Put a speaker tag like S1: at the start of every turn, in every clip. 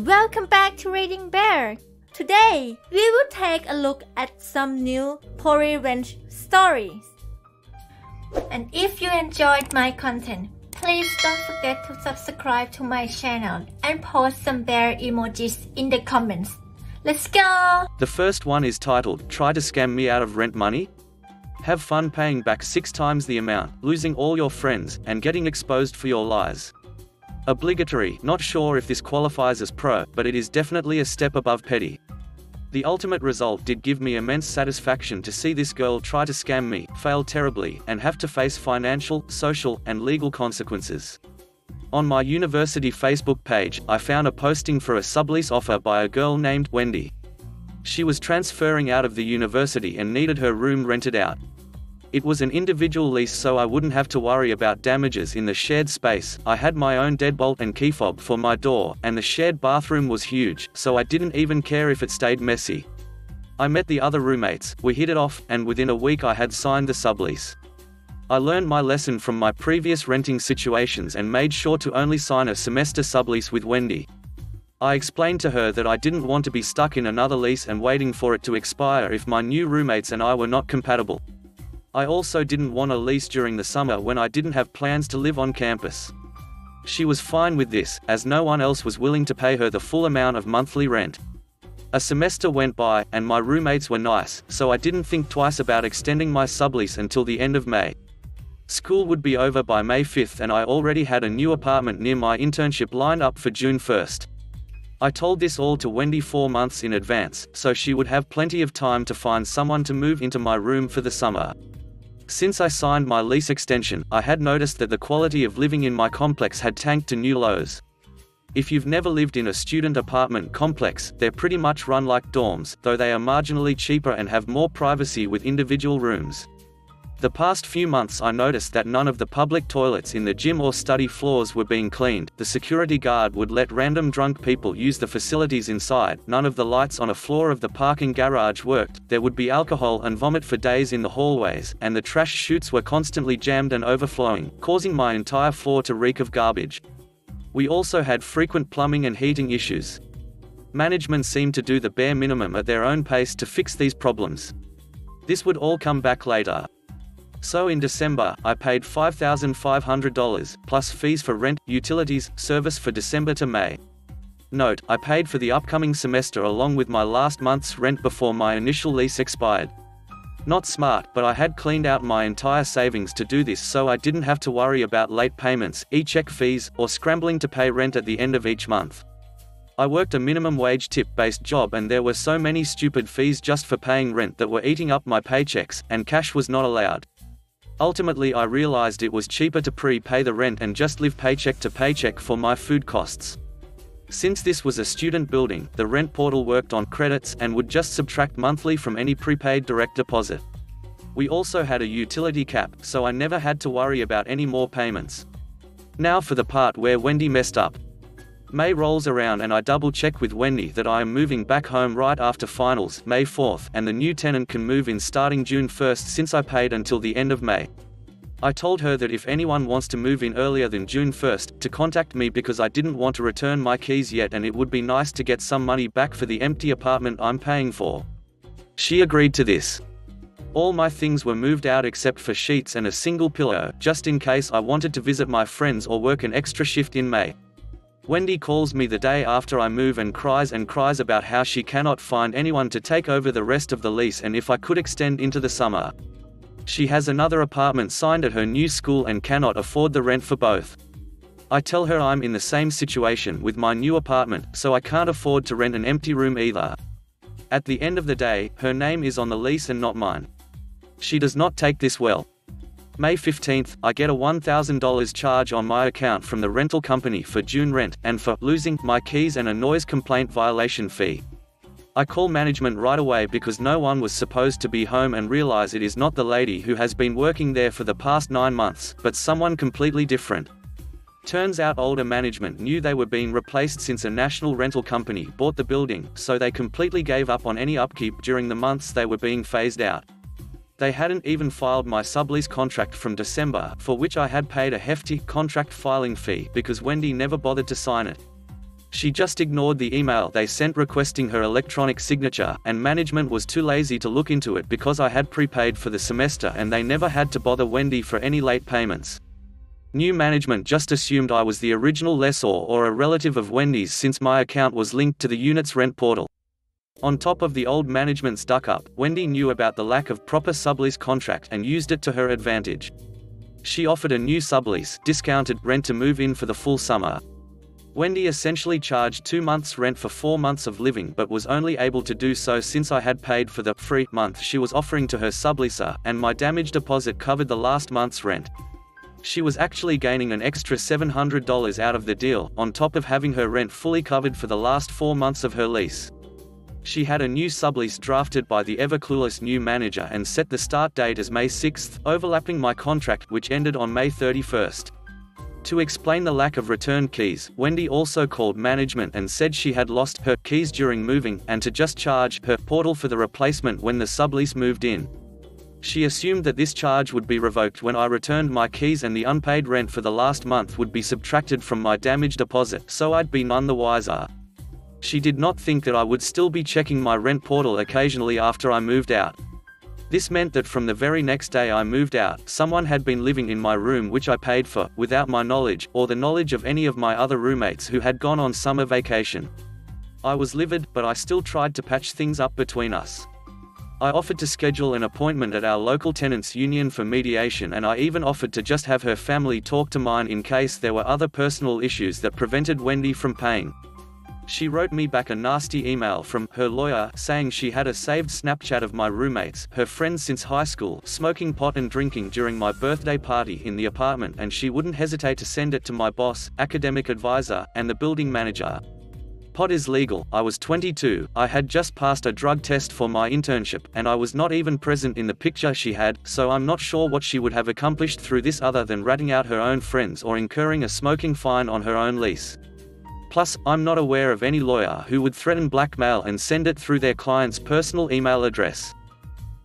S1: Welcome back to Reading Bear. Today, we will take a look at some new poly-rent stories. And if you enjoyed my content, please don't forget to subscribe to my channel and post some bear emojis in the comments. Let's go!
S2: The first one is titled, "Try to Scam Me Out of Rent Money?" Have fun paying back 6 times the amount, losing all your friends, and getting exposed for your lies. Obligatory, not sure if this qualifies as pro, but it is definitely a step above petty. The ultimate result did give me immense satisfaction to see this girl try to scam me, fail terribly, and have to face financial, social, and legal consequences. On my university Facebook page, I found a posting for a sublease offer by a girl named Wendy. She was transferring out of the university and needed her room rented out. It was an individual lease, so I wouldn't have to worry about damages in the shared space. I had my own deadbolt and key fob for my door, and the shared bathroom was huge, so I didn't even care if it stayed messy. I met the other roommates, we hit it off, and within a week I had signed the sublease. I learned my lesson from my previous renting situations and made sure to only sign a semester sublease with Wendy. I explained to her that I didn't want to be stuck in another lease and waiting for it to expire if my new roommates and I were not compatible. I also didn't want a lease during the summer when I didn't have plans to live on campus. She was fine with this, as no one else was willing to pay her the full amount of monthly rent. A semester went by, and my roommates were nice, so I didn't think twice about extending my sublease until the end of May. School would be over by May 5th and I already had a new apartment near my internship lined up for June 1st. I told this all to Wendy 4 months in advance, so she would have plenty of time to find someone to move into my room for the summer. Since I signed my lease extension, I had noticed that the quality of living in my complex had tanked to new lows. If you've never lived in a student apartment complex, they're pretty much run like dorms, though they are marginally cheaper and have more privacy with individual rooms. The past few months I noticed that none of the public toilets in the gym or study floors were being cleaned, the security guard would let random drunk people use the facilities inside, none of the lights on a floor of the parking garage worked, there would be alcohol and vomit for days in the hallways, and the trash chutes were constantly jammed and overflowing, causing my entire floor to reek of garbage. We also had frequent plumbing and heating issues. Management seemed to do the bare minimum at their own pace to fix these problems. This would all come back later. So in December, I paid $5,500, plus fees for rent, utilities, service for December to May. Note, I paid for the upcoming semester along with my last month's rent before my initial lease expired. Not smart, but I had cleaned out my entire savings to do this, so I didn't have to worry about late payments, e-check fees, or scrambling to pay rent at the end of each month. I worked a minimum wage tip-based job and there were so many stupid fees just for paying rent that were eating up my paychecks, and cash was not allowed. Ultimately I realized it was cheaper to prepay the rent and just live paycheck to paycheck for my food costs. Since this was a student building, the rent portal worked on credits and would just subtract monthly from any prepaid direct deposit. We also had a utility cap, so I never had to worry about any more payments. Now for the part where Wendy messed up. May rolls around and I double-check with Wendy that I am moving back home right after finals, May 4th, and the new tenant can move in starting June 1st since I paid until the end of May. I told her that if anyone wants to move in earlier than June 1st, to contact me because I didn't want to return my keys yet and it would be nice to get some money back for the empty apartment I'm paying for. She agreed to this. All my things were moved out except for sheets and a single pillow, just in case I wanted to visit my friends or work an extra shift in May. Wendy calls me the day after I move and cries about how she cannot find anyone to take over the rest of the lease and if I could extend into the summer. She has another apartment signed at her new school and cannot afford the rent for both. I tell her I'm in the same situation with my new apartment, so I can't afford to rent an empty room either. At the end of the day, her name is on the lease and not mine. She does not take this well. May 15th, I get a $1,000 charge on my account from the rental company for June rent, and for losing my keys and a noise complaint violation fee. I call management right away because no one was supposed to be home and realize it is not the lady who has been working there for the past 9 months, but someone completely different. Turns out older management knew they were being replaced since a national rental company bought the building, so they completely gave up on any upkeep during the months they were being phased out. They hadn't even filed my sublease contract from December, for which I had paid a hefty contract filing fee because Wendy never bothered to sign it. She just ignored the email they sent requesting her electronic signature, and management was too lazy to look into it because I had prepaid for the semester and they never had to bother Wendy for any late payments. New management just assumed I was the original lessor or a relative of Wendy's since my account was linked to the unit's rent portal. On top of the old management's duck-up, Wendy knew about the lack of proper sublease contract and used it to her advantage. She offered a new sublease, discounted rent to move in for the full summer. Wendy essentially charged 2 months' rent for 4 months of living but was only able to do so since I had paid for the free month she was offering to her subleaser, and my damage deposit covered the last month's rent. She was actually gaining an extra $700 out of the deal, on top of having her rent fully covered for the last 4 months of her lease. She had a new sublease drafted by the ever-clueless new manager and set the start date as May 6th, overlapping my contract which ended on May 31st. To explain the lack of return keys, Wendy also called management and said she had lost her keys during moving, and to just charge her portal for the replacement when the sublease moved in. She assumed that this charge would be revoked when I returned my keys and the unpaid rent for the last month would be subtracted from my damage deposit, so I'd be none the wiser. She did not think that I would still be checking my rent portal occasionally after I moved out. This meant that from the very next day I moved out, someone had been living in my room which I paid for, without my knowledge, or the knowledge of any of my other roommates who had gone on summer vacation. I was livid, but I still tried to patch things up between us. I offered to schedule an appointment at our local tenants' union for mediation, and I even offered to just have her family talk to mine in case there were other personal issues that prevented Wendy from paying. She wrote me back a nasty email from her lawyer saying she had a saved Snapchat of my roommates, her friends since high school, smoking pot and drinking during my birthday party in the apartment, and she wouldn't hesitate to send it to my boss, academic advisor, and the building manager. Pot is legal. I was 22, I had just passed a drug test for my internship, and I was not even present in the picture she had, so I'm not sure what she would have accomplished through this other than ratting out her own friends or incurring a smoking fine on her own lease. Plus, I'm not aware of any lawyer who would threaten blackmail and send it through their client's personal email address.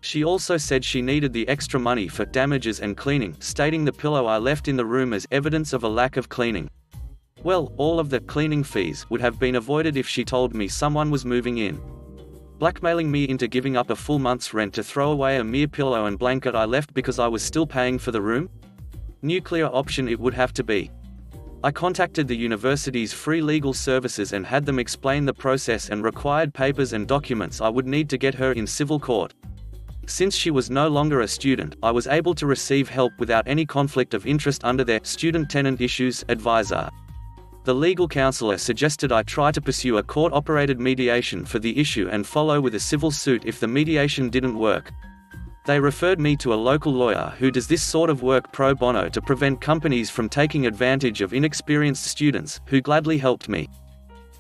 S2: She also said she needed the extra money for damages and cleaning, stating the pillow I left in the room as evidence of a lack of cleaning. Well, all of the cleaning fees would have been avoided if she told me someone was moving in. Blackmailing me into giving up a full month's rent to throw away a mere pillow and blanket I left because I was still paying for the room? Nuclear option it would have to be. I contacted the university's free legal services and had them explain the process and required papers and documents I would need to get her in civil court. Since she was no longer a student, I was able to receive help without any conflict of interest under their student-tenant issues advisor. The legal counselor suggested I try to pursue a court-operated mediation for the issue and follow with a civil suit if the mediation didn't work. They referred me to a local lawyer who does this sort of work pro bono to prevent companies from taking advantage of inexperienced students, who gladly helped me.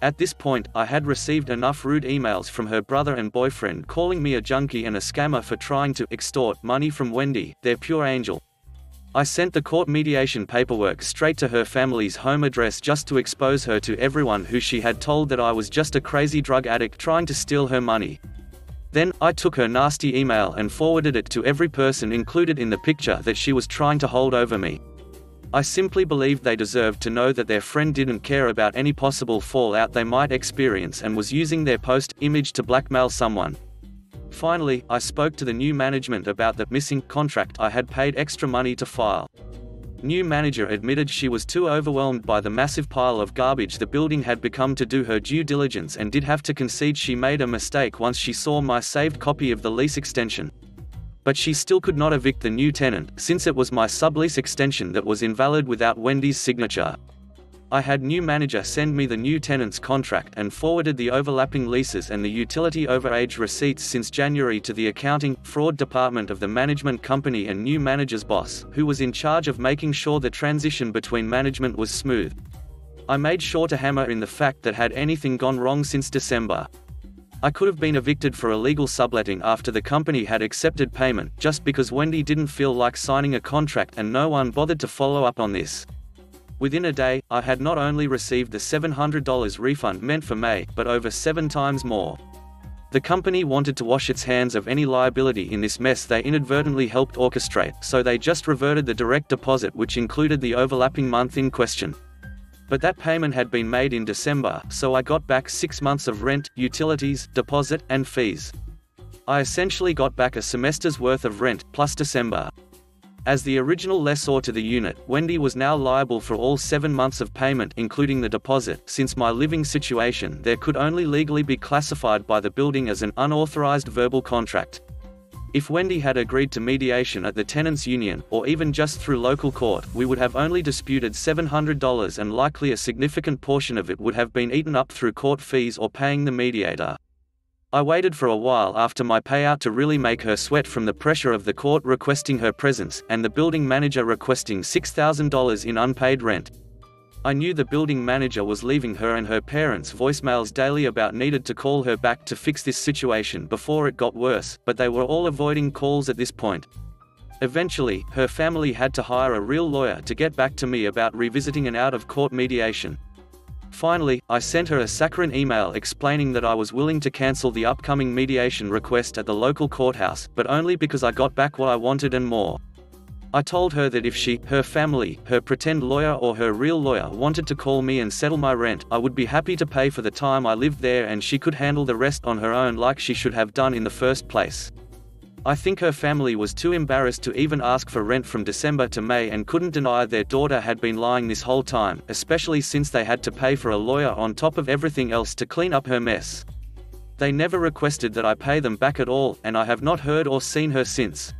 S2: At this point, I had received enough rude emails from her brother and boyfriend calling me a junkie and a scammer for trying to extort money from Wendy, their pure angel. I sent the court mediation paperwork straight to her family's home address just to expose her to everyone who she had told that I was just a crazy drug addict trying to steal her money. Then, I took her nasty email and forwarded it to every person included in the picture that she was trying to hold over me. I simply believed they deserved to know that their friend didn't care about any possible fallout they might experience and was using their post image to blackmail someone. Finally, I spoke to the new management about the missing contract I had paid extra money to file. New manager admitted she was too overwhelmed by the massive pile of garbage the building had become to do her due diligence and did have to concede she made a mistake once she saw my saved copy of the lease extension. But she still could not evict the new tenant, since it was my sublease extension that was invalid without Wendy's signature. I had new manager send me the new tenant's contract and forwarded the overlapping leases and the utility overage receipts since January to the accounting, fraud department of the management company and new manager's boss, who was in charge of making sure the transition between management was smooth. I made sure to hammer in the fact that had anything gone wrong since December, I could have been evicted for illegal subletting after the company had accepted payment, just because Wendy didn't feel like signing a contract and no one bothered to follow up on this. Within a day, I had not only received the $700 refund meant for May, but over 7 times more. The company wanted to wash its hands of any liability in this mess they inadvertently helped orchestrate, so they just reverted the direct deposit which included the overlapping month in question. But that payment had been made in December, so I got back 6 months of rent, utilities, deposit, and fees. I essentially got back a semester's worth of rent, plus December. As the original lessor to the unit, Wendy was now liable for all 7 months of payment including the deposit. Since my living situation there could only legally be classified by the building as an unauthorized verbal contract. If Wendy had agreed to mediation at the tenants' union, or even just through local court, we would have only disputed $700 and likely a significant portion of it would have been eaten up through court fees or paying the mediator. I waited for a while after my payout to really make her sweat from the pressure of the court requesting her presence, and the building manager requesting $6,000 in unpaid rent. I knew the building manager was leaving her and her parents voicemails daily about needed to call her back to fix this situation before it got worse, but they were all avoiding calls at this point. Eventually, her family had to hire a real lawyer to get back to me about revisiting an out-of-court mediation. Finally, I sent her a saccharine email explaining that I was willing to cancel the upcoming mediation request at the local courthouse, but only because I got back what I wanted and more. I told her that if she, her family, her pretend lawyer or her real lawyer wanted to call me and settle my rent, I would be happy to pay for the time I lived there and she could handle the rest on her own like she should have done in the first place. I think her family was too embarrassed to even ask for rent from December to May and couldn't deny their daughter had been lying this whole time, especially since they had to pay for a lawyer on top of everything else to clean up her mess. They never requested that I pay them back at all, and I have not heard or seen her since.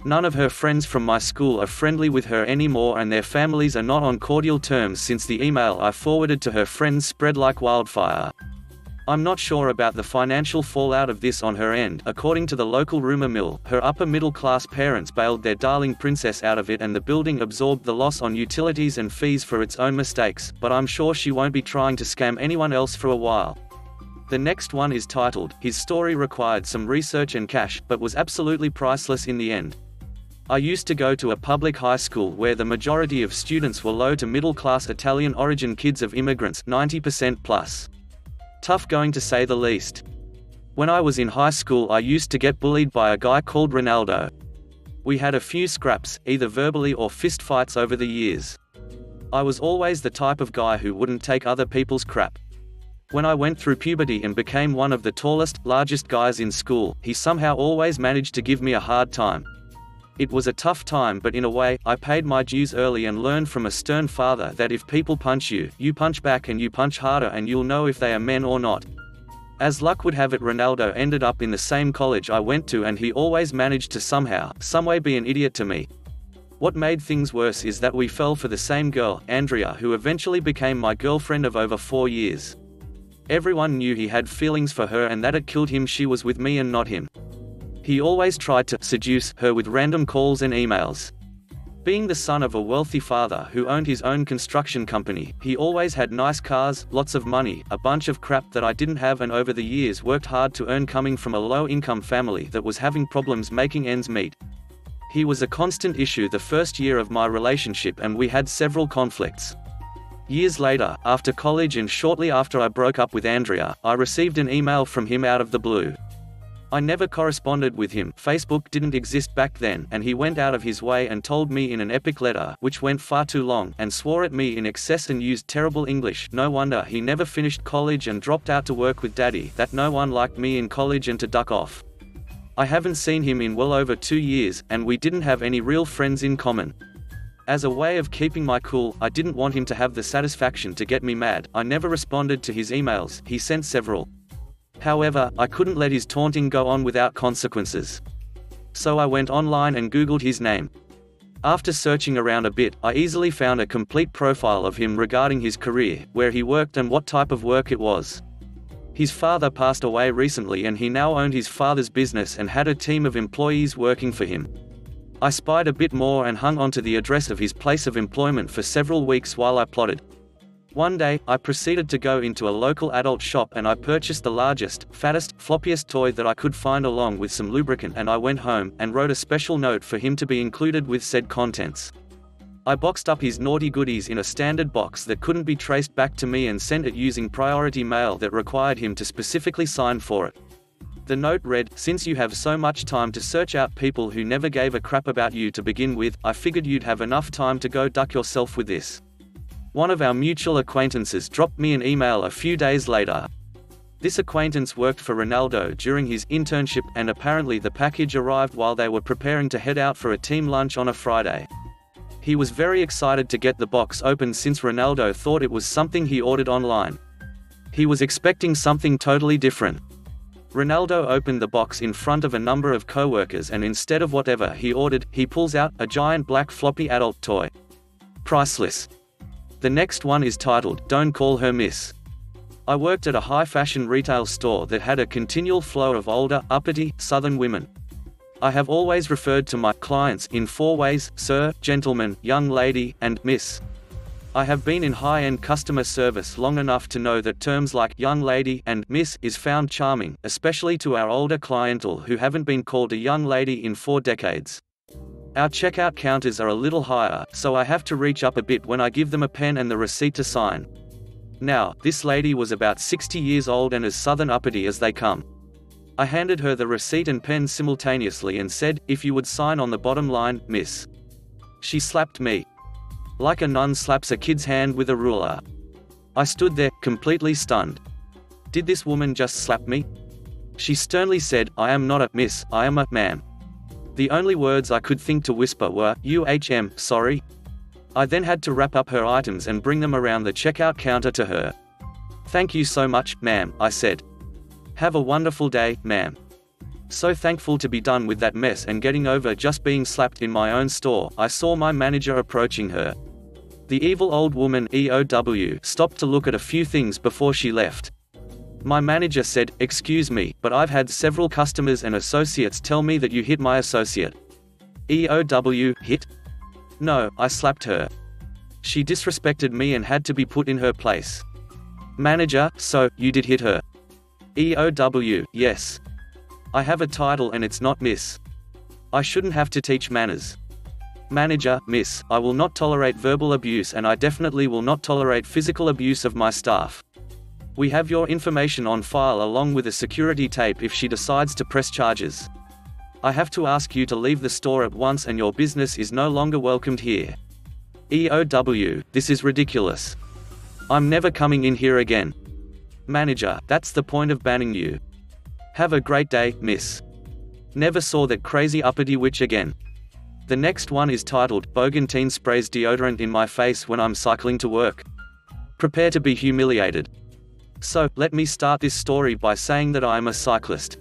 S2: None of her friends from my school are friendly with her anymore and their families are not on cordial terms since the email I forwarded to her friends spread like wildfire. I'm not sure about the financial fallout of this on her end. According to the local rumor mill, her upper middle class parents bailed their darling princess out of it and the building absorbed the loss on utilities and fees for its own mistakes, but I'm sure she won't be trying to scam anyone else for a while. The next one is titled, "His story required some research and cash, but was absolutely priceless in the end." I used to go to a public high school where the majority of students were low to middle class Italian origin kids of immigrants, 90% plus. Tough going to say the least. When I was in high school I used to get bullied by a guy called Ronaldo. We had a few scraps, either verbally or fist fights over the years. I was always the type of guy who wouldn't take other people's crap. When I went through puberty and became one of the tallest, largest guys in school, he somehow always managed to give me a hard time. It was a tough time, but in a way, I paid my dues early and learned from a stern father that if people punch you, you punch back and you punch harder and you'll know if they are men or not. As luck would have it, Ronaldo ended up in the same college I went to and he always managed to somehow, someway be an idiot to me. What made things worse is that we fell for the same girl, Andrea, who eventually became my girlfriend of over 4 years. Everyone knew he had feelings for her and that it killed him she was with me and not him. He always tried to seduce her with random calls and emails. Being the son of a wealthy father who owned his own construction company, he always had nice cars, lots of money, a bunch of crap that I didn't have, and over the years worked hard to earn, coming from a low-income family that was having problems making ends meet. He was a constant issue the first year of my relationship and we had several conflicts. Years later, after college and shortly after I broke up with Andrea, I received an email from him out of the blue. I never corresponded with him, Facebook didn't exist back then, and he went out of his way and told me in an epic letter, which went far too long, and swore at me in excess and used terrible English. No wonder he never finished college and dropped out to work with daddy, that no one liked me in college and to duck off. I haven't seen him in well over 2 years, and we didn't have any real friends in common. As a way of keeping my cool, I didn't want him to have the satisfaction to get me mad. I never responded to his emails, he sent several. However, I couldn't let his taunting go on without consequences. So I went online and Googled his name. After searching around a bit, I easily found a complete profile of him regarding his career, where he worked and what type of work it was. His father passed away recently and he now owned his father's business and had a team of employees working for him. I spied a bit more and hung onto the address of his place of employment for several weeks while I plotted. One day, I proceeded to go into a local adult shop and I purchased the largest, fattest, floppiest toy that I could find along with some lubricant, and I went home and wrote a special note for him to be included with said contents. I boxed up his naughty goodies in a standard box that couldn't be traced back to me and sent it using priority mail that required him to specifically sign for it. The note read, "Since you have so much time to search out people who never gave a crap about you to begin with, I figured you'd have enough time to go duck yourself with this. One of our mutual acquaintances dropped me an email a few days later. This acquaintance worked for Ronaldo during his internship, and apparently the package arrived while they were preparing to head out for a team lunch on a Friday. He was very excited to get the box opened since Ronaldo thought it was something he ordered online. He was expecting something totally different. Ronaldo opened the box in front of a number of co-workers, and instead of whatever he ordered, he pulls out a giant black floppy adult toy. Priceless. The next one is titled, "Don't Call Her Miss." I worked at a high-fashion retail store that had a continual flow of older, uppity, southern women. I have always referred to my clients in 4 ways: sir, gentleman, young lady, and miss. I have been in high-end customer service long enough to know that terms like young lady and miss is found charming, especially to our older clientele who haven't been called a young lady in 4 decades. Our checkout counters are a little higher, so I have to reach up a bit when I give them a pen and the receipt to sign. Now, this lady was about 60 years old and as southern uppity as they come. I handed her the receipt and pen simultaneously and said, "If you would sign on the bottom line, miss." She slapped me. Like a nun slaps a kid's hand with a ruler. I stood there, completely stunned. Did this woman just slap me? She sternly said, "I am not a miss, I am a ma'am." The only words I could think to whisper were, sorry." I then had to wrap up her items and bring them around the checkout counter to her. "Thank you so much, ma'am," I said. "Have a wonderful day, ma'am." So thankful to be done with that mess and getting over just being slapped in my own store, I saw my manager approaching her. The evil old woman EOW stopped to look at a few things before she left. My manager said, "Excuse me, but I've had several customers and associates tell me that you hit my associate." EOW, hit? No, I slapped her. She disrespected me and had to be put in her place. Manager, so, you did hit her? EOW, yes. I have a title and it's not miss. I shouldn't have to teach manners. Manager, miss, I will not tolerate verbal abuse and I definitely will not tolerate physical abuse of my staff. We have your information on file along with a security tape if she decides to press charges. I have to ask you to leave the store at once and your business is no longer welcomed here. EOW, this is ridiculous. I'm never coming in here again. Manager, that's the point of banning you. Have a great day, miss. Never saw that crazy uppity witch again. The next one is titled, "Bogantine sprays deodorant in my face when I'm cycling to work." Prepare to be humiliated. So, let me start this story by saying that I am a cyclist.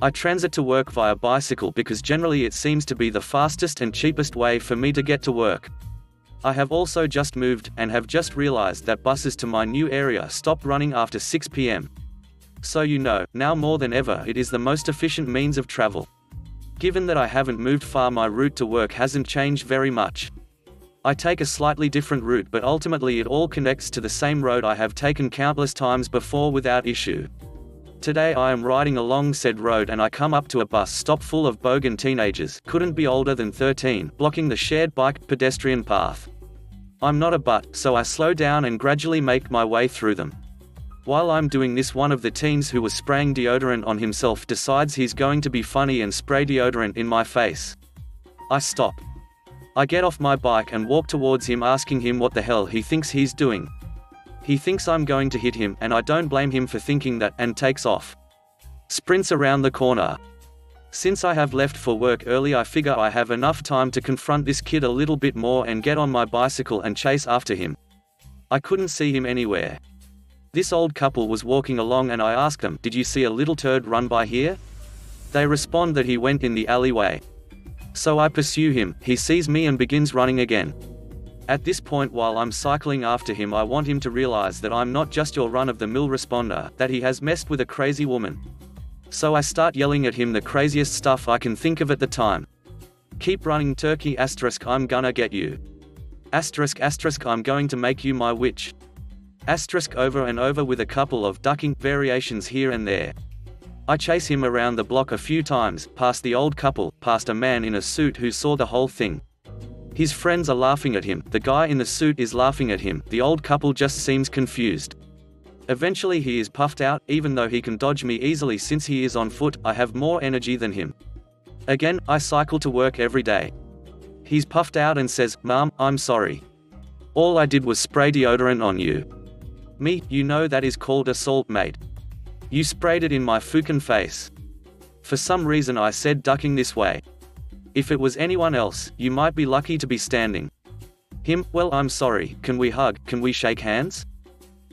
S2: I transit to work via bicycle because generally it seems to be the fastest and cheapest way for me to get to work. I have also just moved, and have just realized that buses to my new area stop running after 6 p.m. So you know, now more than ever it is the most efficient means of travel. Given that I haven't moved far, my route to work hasn't changed very much. I take a slightly different route, but ultimately it all connects to the same road I have taken countless times before without issue. Today I am riding along said road and I come up to a bus stop full of bogan teenagers, couldn't be older than 13, blocking the shared bike pedestrian path. I'm not a butt, so I slow down and gradually make my way through them. While I'm doing this, one of the teens who was spraying deodorant on himself decides he's going to be funny and spray deodorant in my face. I stop. I get off my bike and walk towards him, asking him what the hell he thinks he's doing. He thinks I'm going to hit him, and I don't blame him for thinking that, and takes off. Sprints around the corner. Since I have left for work early, I figure I have enough time to confront this kid a little bit more and get on my bicycle and chase after him. I couldn't see him anywhere. This old couple was walking along and I asked them, "Did you see a little turd run by here?" They respond that he went in the alleyway. So I pursue him, he sees me and begins running again. At this point, while I'm cycling after him, I want him to realize that I'm not just your run-of-the-mill responder, that he has messed with a crazy woman. So I start yelling at him the craziest stuff I can think of at the time. "Keep running, turkey, asterisk, I'm gonna get you. Asterisk, asterisk, I'm going to make you my witch. Asterisk," over and over with a couple of ducking variations here and there. I chase him around the block a few times, past the old couple, past a man in a suit who saw the whole thing. His friends are laughing at him, the guy in the suit is laughing at him, the old couple just seems confused. Eventually he is puffed out, even though he can dodge me easily since he is on foot, I have more energy than him. Again, I cycle to work every day. He's puffed out and says, "Mom, I'm sorry. All I did was spray deodorant on you. Me, you know that is called assault, mate. You sprayed it in my fucking face. For some reason I said ducking this way. If it was anyone else, you might be lucky to be standing. Him, well, I'm sorry, can we hug, can we shake hands?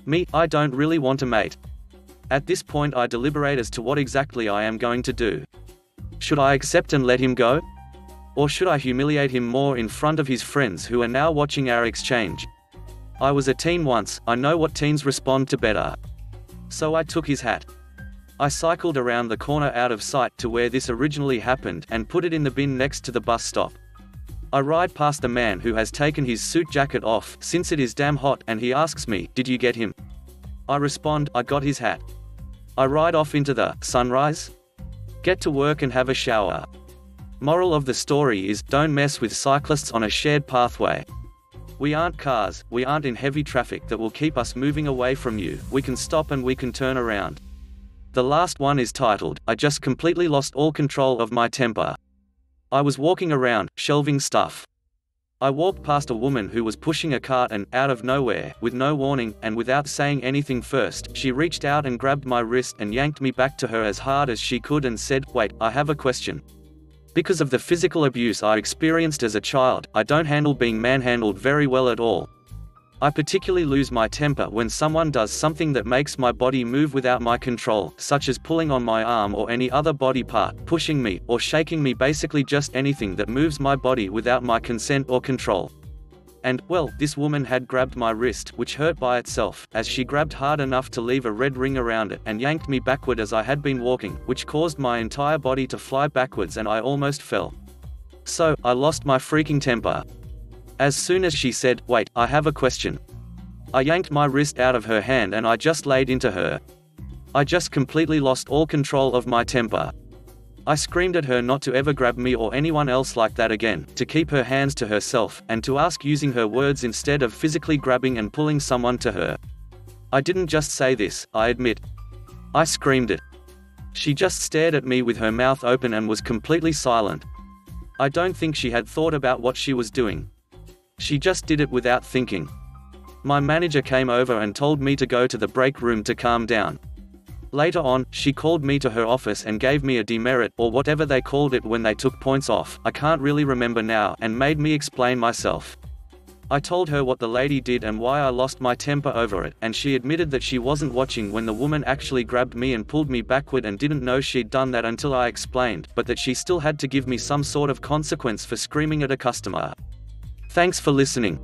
S2: Me, I don't really want to, mate. At this point I deliberate as to what exactly I am going to do. Should I accept and let him go? Or should I humiliate him more in front of his friends who are now watching our exchange? I was a teen once, I know what teens respond to better. So I took his hat. I cycled around the corner out of sight to where this originally happened and put it in the bin next to the bus stop. I ride past the man who has taken his suit jacket off since it is damn hot, and he asks me, "Did you get him?" I respond, "I got his hat." I ride off into the sunrise. Get to work and have a shower. Moral of the story is, don't mess with cyclists on a shared pathway. We aren't cars, we aren't in heavy traffic that will keep us moving away from you. We can stop and we can turn around. The last one is titled, I just completely lost all control of my temper. I was walking around, shelving stuff. I walked past a woman who was pushing a cart and, out of nowhere, with no warning, and without saying anything first, she reached out and grabbed my wrist and yanked me back to her as hard as she could and said, "Wait, I have a question." Because of the physical abuse I experienced as a child, I don't handle being manhandled very well at all. I particularly lose my temper when someone does something that makes my body move without my control, such as pulling on my arm or any other body part, pushing me, or shaking me, basically just anything that moves my body without my consent or control. And, well, this woman had grabbed my wrist, which hurt by itself, as she grabbed hard enough to leave a red ring around it, and yanked me backward as I had been walking, which caused my entire body to fly backwards and I almost fell. So, I lost my freaking temper. As soon as she said, "Wait, I have a question," I yanked my wrist out of her hand and I just laid into her. I just completely lost all control of my temper. I screamed at her not to ever grab me or anyone else like that again, to keep her hands to herself, and to ask using her words instead of physically grabbing and pulling someone to her. I didn't just say this, I admit. I screamed it. She just stared at me with her mouth open and was completely silent. I don't think she had thought about what she was doing. She just did it without thinking. My manager came over and told me to go to the break room to calm down. Later on, she called me to her office and gave me a demerit, or whatever they called it when they took points off, I can't really remember now, and made me explain myself. I told her what the lady did and why I lost my temper over it, and she admitted that she wasn't watching when the woman actually grabbed me and pulled me backward and didn't know she'd done that until I explained, but that she still had to give me some sort of consequence for screaming at a customer. Thanks for listening.